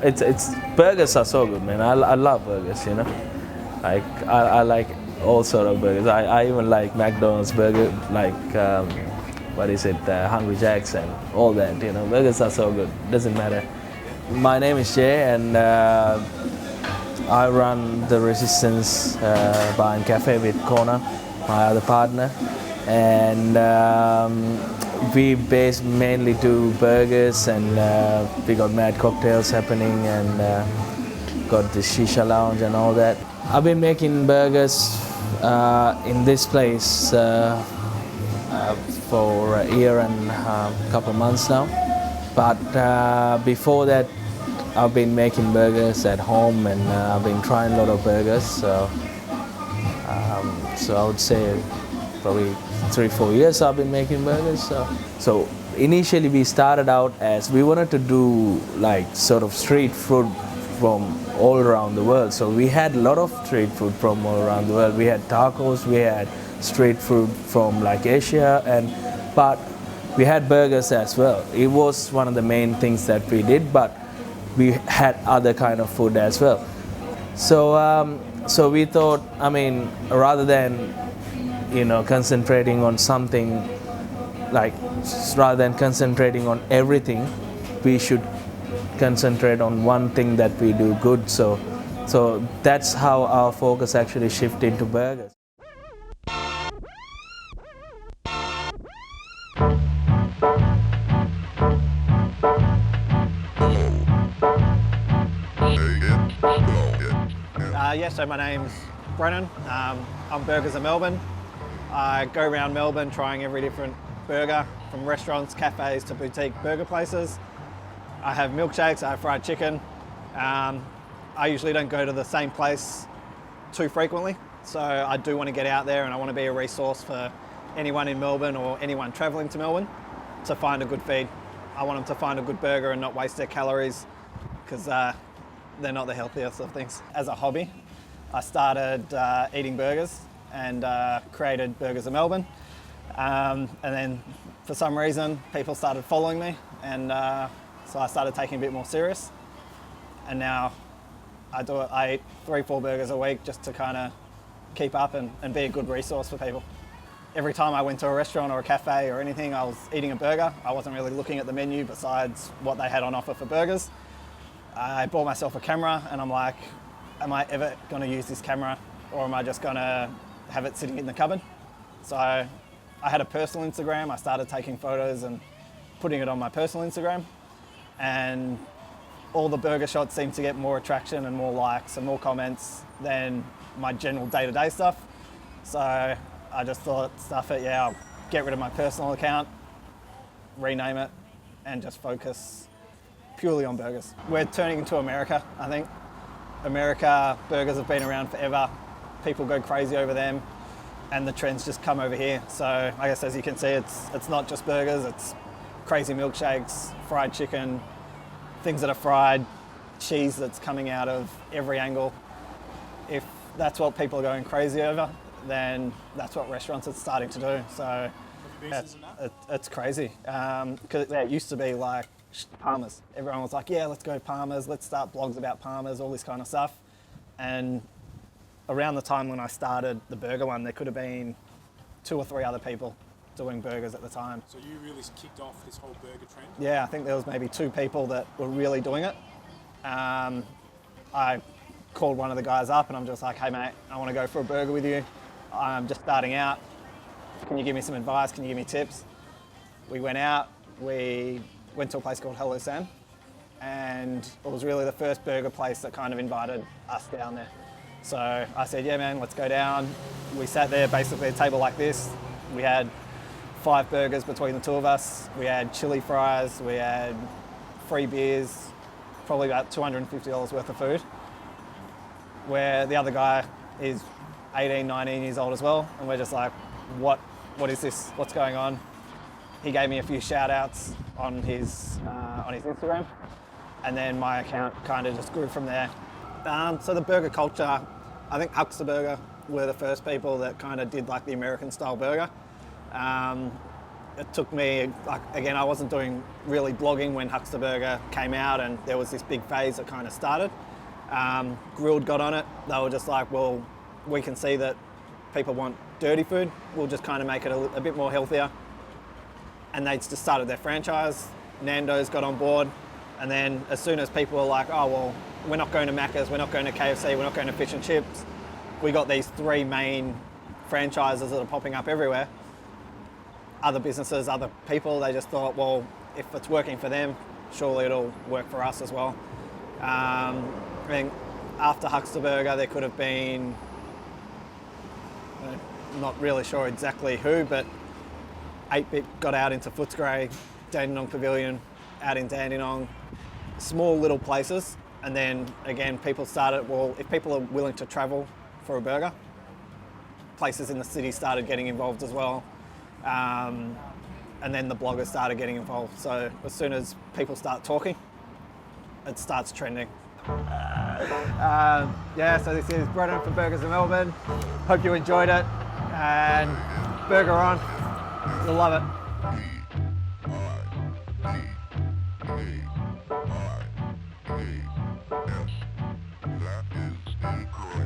it's burgers are so good, man. I love burgers, Like I like all sort of burgers. I even like McDonald's burger, like Hungry Jack's and all that. Burgers are so good. Doesn't matter. My name is Jay, and I run the Resistance Bar and Cafe with Kona, my other partner, and we mainly do burgers, and we got mad cocktails happening, and got the shisha lounge and all that. I've been making burgers in this place for a year and a couple of months now, but before that I've been making burgers at home, and I've been trying a lot of burgers, so I would say probably 3-4 years I've been making burgers. So initially we started out as we wanted to do like sort of street food from all around the world. So we had a lot of street food from all around the world. We had tacos, we had street food from like Asia, but we had burgers as well. It was one of the main things that we did, but we had other kind of food as well. So we thought, rather than concentrating on something, rather than concentrating on everything, we should concentrate on one thing that we do good. So that's how our focus actually shifted to burgers. So my name's Brennan. I'm Burgers of Melbourne. I go around Melbourne trying every different burger, from restaurants, cafes to boutique burger places. I have milkshakes, I have fried chicken. I usually don't go to the same place too frequently, so I do want to get out there, and I want to be a resource for anyone in Melbourne or anyone travelling to Melbourne to find a good feed. I want them to find a good burger and not waste their calories, because they're not the healthiest of things. As a hobby, I started eating burgers and created Burgers of Melbourne. And then for some reason, people started following me, and so I started taking it a bit more serious. And now I eat 3-4 burgers a week just to kind of keep up and be a good resource for people. Every time I went to a restaurant or a cafe or anything, I was eating a burger. I wasn't really looking at the menu besides what they had on offer for burgers. I bought myself a camera, and I'm like, am I ever going to use this camera, or am I just going to have it sitting in the cupboard? So I had a personal Instagram. I started taking photos and putting it on my personal Instagram, and all the burger shots seemed to get more attraction and more likes and more comments than my general day-to-day stuff. So I just thought, stuff it, I'll get rid of my personal account, rename it, and just focus purely on burgers. We're turning into America, I think. America, burgers have been around forever. People go crazy over them, and the trends just come over here. So I guess, as you can see, it's not just burgers, it's crazy milkshakes, fried chicken, things that are fried, cheese that's coming out of every angle. If that's what people are going crazy over, then that's what restaurants are starting to do. So it's crazy. Because it used to be like Palmer's. Everyone was like, yeah, let's go Palmer's, let's start blogs about Palmer's, all this kind of stuff. And around the time when I started the burger one, there could have been 2 or 3 other people doing burgers at the time. So you really kicked off this whole burger trend? Yeah, I think there was maybe 2 people that were really doing it. I called one of the guys up, and I'm just like, hey mate, I want to go for a burger with you. I'm just starting out. Can you give me some advice? Can you give me tips? We went out, we went to a place called Hello Sam, and it was really the first burger place that kind of invited us down there. So I said, yeah man, let's go down. We sat there, basically a table like this. We had 5 burgers between the 2 of us. We had chili fries, we had free beers, probably about $250 worth of food. Where the other guy is 18, 19 years old as well, and we're just like, what is this? What's going on? He gave me a few shout outs on his Instagram, and then my account kind of just grew from there. So the burger culture, I think Hamburger were the first people that kind of did like the American style burger. it took me, like, again, I wasn't doing really blogging when Huckster Burger came out, and there was this big phase that kind of started. Grilled got on it. They were just like, well, we can see that people want dirty food. We'll just kind of make it a bit more healthier. And they just started their franchise. Nando's got on board. And then as soon as people were like, oh, well, we're not going to Macca's, we're not going to KFC, we're not going to Fish and Chips, we got these three main franchises that are popping up everywhere. Other businesses, other people, they just thought, well, if it's working for them, surely it'll work for us as well. I think after Huckster Burger, there could have been, I'm not really sure exactly who, but 8-Bit got out into Footscray, Dandenong Pavilion, out in Dandenong, small little places. And then again, people started, well, if people are willing to travel for a burger, places in the city started getting involved as well. And then the bloggers started getting involved. So as soon as people start talking, it starts trending. Yeah, so this is Brennan from Burgers of Melbourne. Hope you enjoyed it, and burger on, you'll love it. That is incorrect.